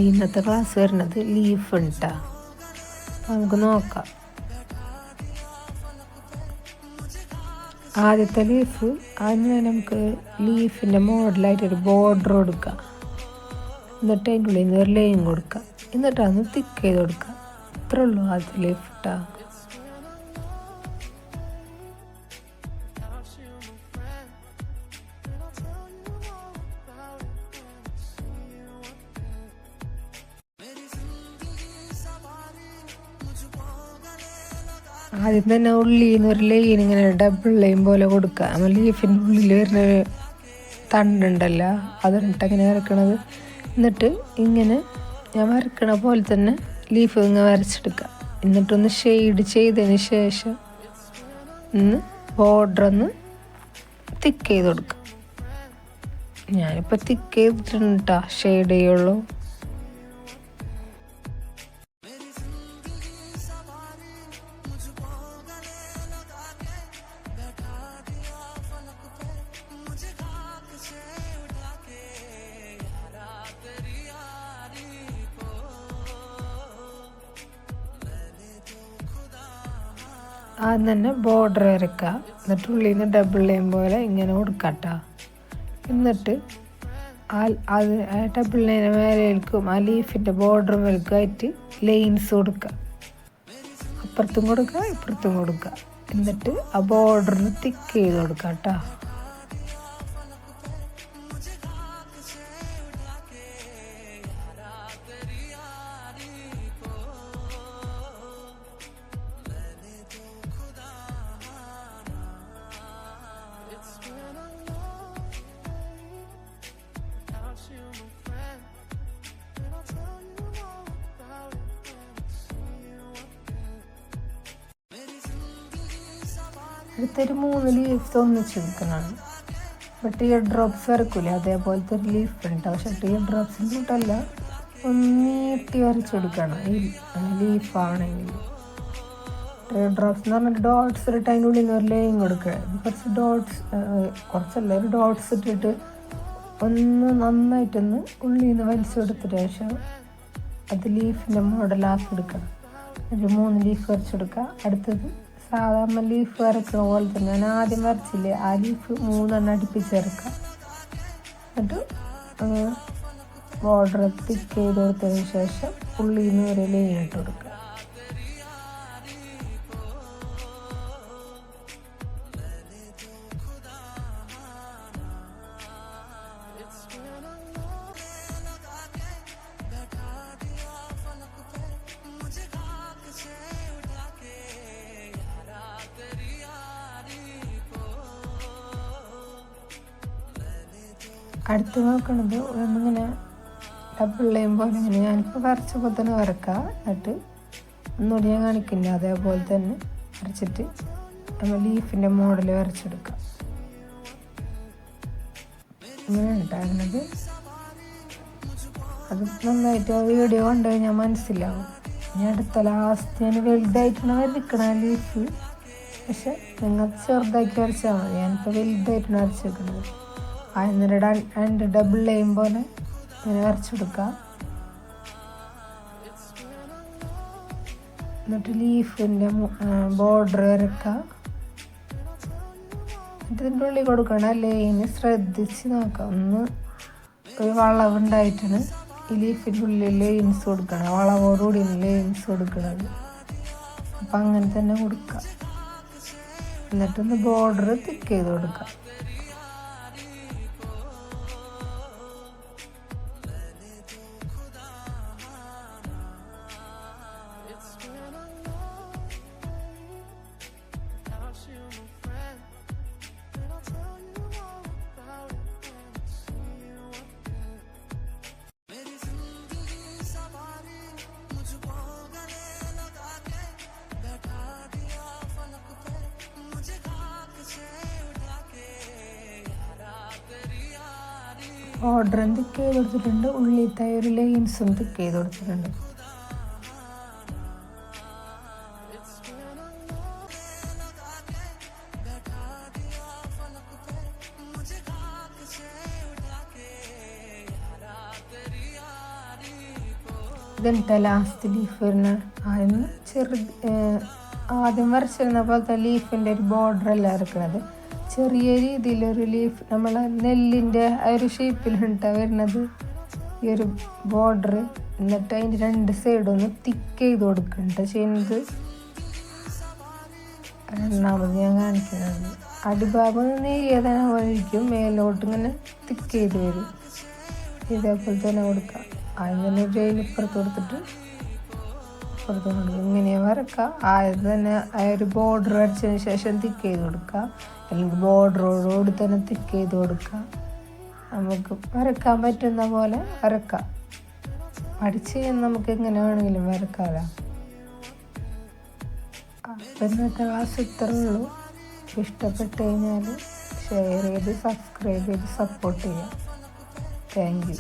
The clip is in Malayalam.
ഇന്നത്തെ ക്ലാസ് വരുന്നത് ലീഫ് ഉണ്ടാ. നമുക്ക് നോക്കാം. ആദ്യത്തെ ലീഫ് അതിന് നമുക്ക് ലീഫിൻ്റെ മോഡലായിട്ടൊരു ബോർഡർ കൊടുക്കാം. എന്നിട്ട് അതിൻ്റെ ഉള്ളിൽ നിന്ന് ഒരു ലൈൻ കൊടുക്കാം. എന്നിട്ട് അതൊന്ന് തിക്ക് ചെയ്ത് കൊടുക്കാം. ഇത്രേ ഉള്ളൂ ആദ്യത്തെ ലീഫ് ഇട്ടാ. ആദ്യം തന്നെ ഉള്ളിൽ നിന്ന് ഒരു ലൈൻ ഇങ്ങനെ ഡബിൾ ലൈൻ പോലെ കൊടുക്കുക. നമ്മൾ ലീഫിൻ്റെ ഉള്ളിൽ വരുന്ന തണ്ടുണ്ടല്ലോ, അതിട്ട് അങ്ങനെ വരക്കണത്. എന്നിട്ട് ഇങ്ങനെ ഞാൻ വരക്കണ പോലെ തന്നെ ലീഫ് ഇങ്ങനെ വരച്ചെടുക്കുക. എന്നിട്ടൊന്ന് ഷെയ്ഡ് ചെയ്തതിന് ശേഷം ബോർഡർ ഒന്ന് തിക്ക് ചെയ്ത് കൊടുക്കുക. ഞാനിപ്പോൾ തിക്ക് ചെയ്തിട്ടുണ്ട് കേട്ടോ, ഷെയ്ഡ് ചെയ്യുള്ളൂ. ആദ്യം തന്നെ ബോർഡർ വരക്കുക. എന്നിട്ട് ഉള്ളിൽ നിന്ന് ഡബിൾ ലൈൻ പോലെ ഇങ്ങനെ കൊടുക്കട്ടോ. എന്നിട്ട് ആ ഡബിൾ ലൈന് മേലേക്കും ആ ലീഫിൻ്റെ ബോർഡർ മേൽക്കുമായിട്ട് ലൈൻസ് കൊടുക്കുക. അപ്പുറത്തും കൊടുക്കുക, ഇപ്പുറത്തും കൊടുക്കുക. എന്നിട്ട് ആ ബോർഡറിന് തിക്ക് ചെയ്ത് കൊടുക്കുക കേട്ടോ. അടുത്തൊരു 3 ലീഫ്സ് ഒന്നിച്ച് നിൽക്കുന്നതാണ്. ഇപ്പോൾ ടിയർ ഡ്രോപ്സ് വരക്കൂലേ, അതേപോലത്തെ ഒരു ലീഫ് ഉണ്ട്. പക്ഷെ ടിയർ ഡ്രോപ്സിൻ്റെ കൂട്ടല്ല, ഒന്ന് നീട്ടി വരച്ചെടുക്കണം ഈ ലീഫാണെങ്കിൽ. ടിയർ ഡ്രോപ്സ് എന്ന് പറഞ്ഞാൽ ഡോട്ട്സ് ഇട്ടിട്ട് അതിൻ്റെ ഉള്ളിൽ നിന്ന് ഒരു ലൈൻ കൊടുക്കുക. കുറച്ചല്ല, ഒരു ഡോട്ട്സ് ഇട്ടിട്ട് ഒന്ന് നന്നായിട്ടൊന്ന് ഉള്ളിൽ നിന്ന് വലിച്ചെടുത്തിട്ട് ശേഷം അത് ലീഫിൻ്റെ മോഡലാക്കി എടുക്കണം. ഒരു 3 ലീഫ് വരച്ചെടുക്കുക. അടുത്തത് സാധാരണ ലീഫ് വരക്കുന്ന പോലെ തന്നെ ഞാൻ ആദ്യം വരച്ചില്ലേ, ആ ലീഫ് 3 എണ്ണം അടുപ്പിച്ച് വരക്കുക. എന്നിട്ട് ബോർഡർ തിക്ക് ചെയ്ത് കൊടുത്തതിന് ശേഷം ഉള്ളിൽ നിന്ന് ഒരു ലൈൻ ഇട്ട് കൊടുക്കുക. അടുത്ത് നോക്കണത് ഒന്നിങ്ങനെ ഡബിൾ ലൈൻ പോലെ ഇങ്ങനെ ഞാനിപ്പോൾ വരച്ചപ്പോൾ തന്നെ വരക്കുക. എന്നിട്ട് ഒന്നുകൂടി ഞാൻ കാണിക്കില്ല, അതേപോലെ തന്നെ വരച്ചിട്ട് നമ്മൾ ലീഫിൻ്റെ മോഡൽ വരച്ചെടുക്കുക. ഇങ്ങനെ ഉണ്ടാകുന്നത്. അത് നന്നായിട്ട് ആ വീഡിയോ കണ്ടു കഴിഞ്ഞാൽ മനസ്സിലാവും. ഇനി അടുത്ത ലാസ്റ്റ് ഞാൻ വലുതായിട്ടാണ് വരയ്ക്കണ ലീഫ്. പക്ഷെ നിങ്ങൾ ചെറുതാക്കി വരച്ചാൽ മതി. ഞാനിപ്പോൾ വലുതായിട്ടാണ് വരച്ചെടുക്കുന്നത്. എന്നിട്ട് ഡബിൾ ലൈൻ പോലെ ഇങ്ങനെ വരച്ചെടുക്കുക. എന്നിട്ട് ലീഫിൻ്റെ ബോർഡർ വരക്കുക. ഇതിൻ്റെ ഉള്ളിൽ കൊടുക്കണം ലൈന് ശ്രദ്ധിച്ച് നോക്കാം. ഒന്ന് ഒരു വളവുണ്ടായിട്ടാണ് ഈ ലീഫിൻ്റെ ഉള്ളിൽ ലൈൻസ് കൊടുക്കണം. വളവോടുകൂടി ലൈൻസ് കൊടുക്കണത്. അപ്പം അങ്ങനെ തന്നെ കൊടുക്കുക. എന്നിട്ടൊന്ന് ബോർഡർ തിക്ക് ചെയ്ത് കൊടുക്കുക. ബോർഡറും തിക്ക് ചെയ്ത് കൊടുത്തിട്ടുണ്ട്. ഉള്ളിലത്തെ ഒരു ലൈൻസും തിക്ക് ചെയ്ത് കൊടുത്തിട്ടുണ്ട്. ഇതെന്നിട്ട് ലാസ്റ്റ് ലീഫ് വരുന്ന അതിന് ആദ്യം വരച്ചിരുന്ന പോലത്തെ ലീഫിൻ്റെ ഒരു ബോർഡറല്ല ഇറക്കുന്നത്, ചെറിയ രീതിയിലൊരു ലീഫ് നമ്മളെ നെല്ലിൻ്റെ ആ ഒരു ഷേപ്പിലാണ് വരുന്നത് ഈ ഒരു ബോർഡർ. എന്നിട്ട് അതിൻ്റെ രണ്ട് സൈഡൊന്ന് തിക്ക് ചെയ്ത് കൊടുക്കുന്നുണ്ട് ചെയ്യുന്നത്. രണ്ടാമത് ഞാൻ കാണിക്കുന്നത് അടിഭാഗം നേരിയതാണ് വഴിക്കും മേലോട്ട് ഇങ്ങനെ തിക്ക് ചെയ്ത് വരും. ഇതേപോലെ തന്നെ കൊടുക്കുക. അങ്ങനെ ഒരു ഇപ്പുറത്ത് കൊടുത്തിട്ട് ഇപ്പുറത്ത് കൊടുക്കുക. ഇങ്ങനെ വരക്കുക. ആദ്യം തന്നെ ആ ഒരു ബോർഡർ വരച്ചതിന് ശേഷം തിക്ക് ചെയ്ത് കൊടുക്കുക, അല്ലെങ്കിൽ ബോർഡറോടുകൂടി തന്നെ തിക്ക് ചെയ്ത് കൊടുക്കുക. നമുക്ക് വരക്കാൻ പറ്റുന്ന പോലെ വരക്കാം. പഠിച്ച് നമുക്ക് എങ്ങനെ വേണമെങ്കിലും വരക്കാമല്ലോ. ഇന്നത്തെ ക്ലാസ് ഇത്രേ ഉള്ളൂ. ഇഷ്ടപ്പെട്ട് കഴിഞ്ഞാൽ ഷെയർ ചെയ്ത് സബ്സ്ക്രൈബ് ചെയ്ത് സപ്പോർട്ട് ചെയ്യാം. Thank you.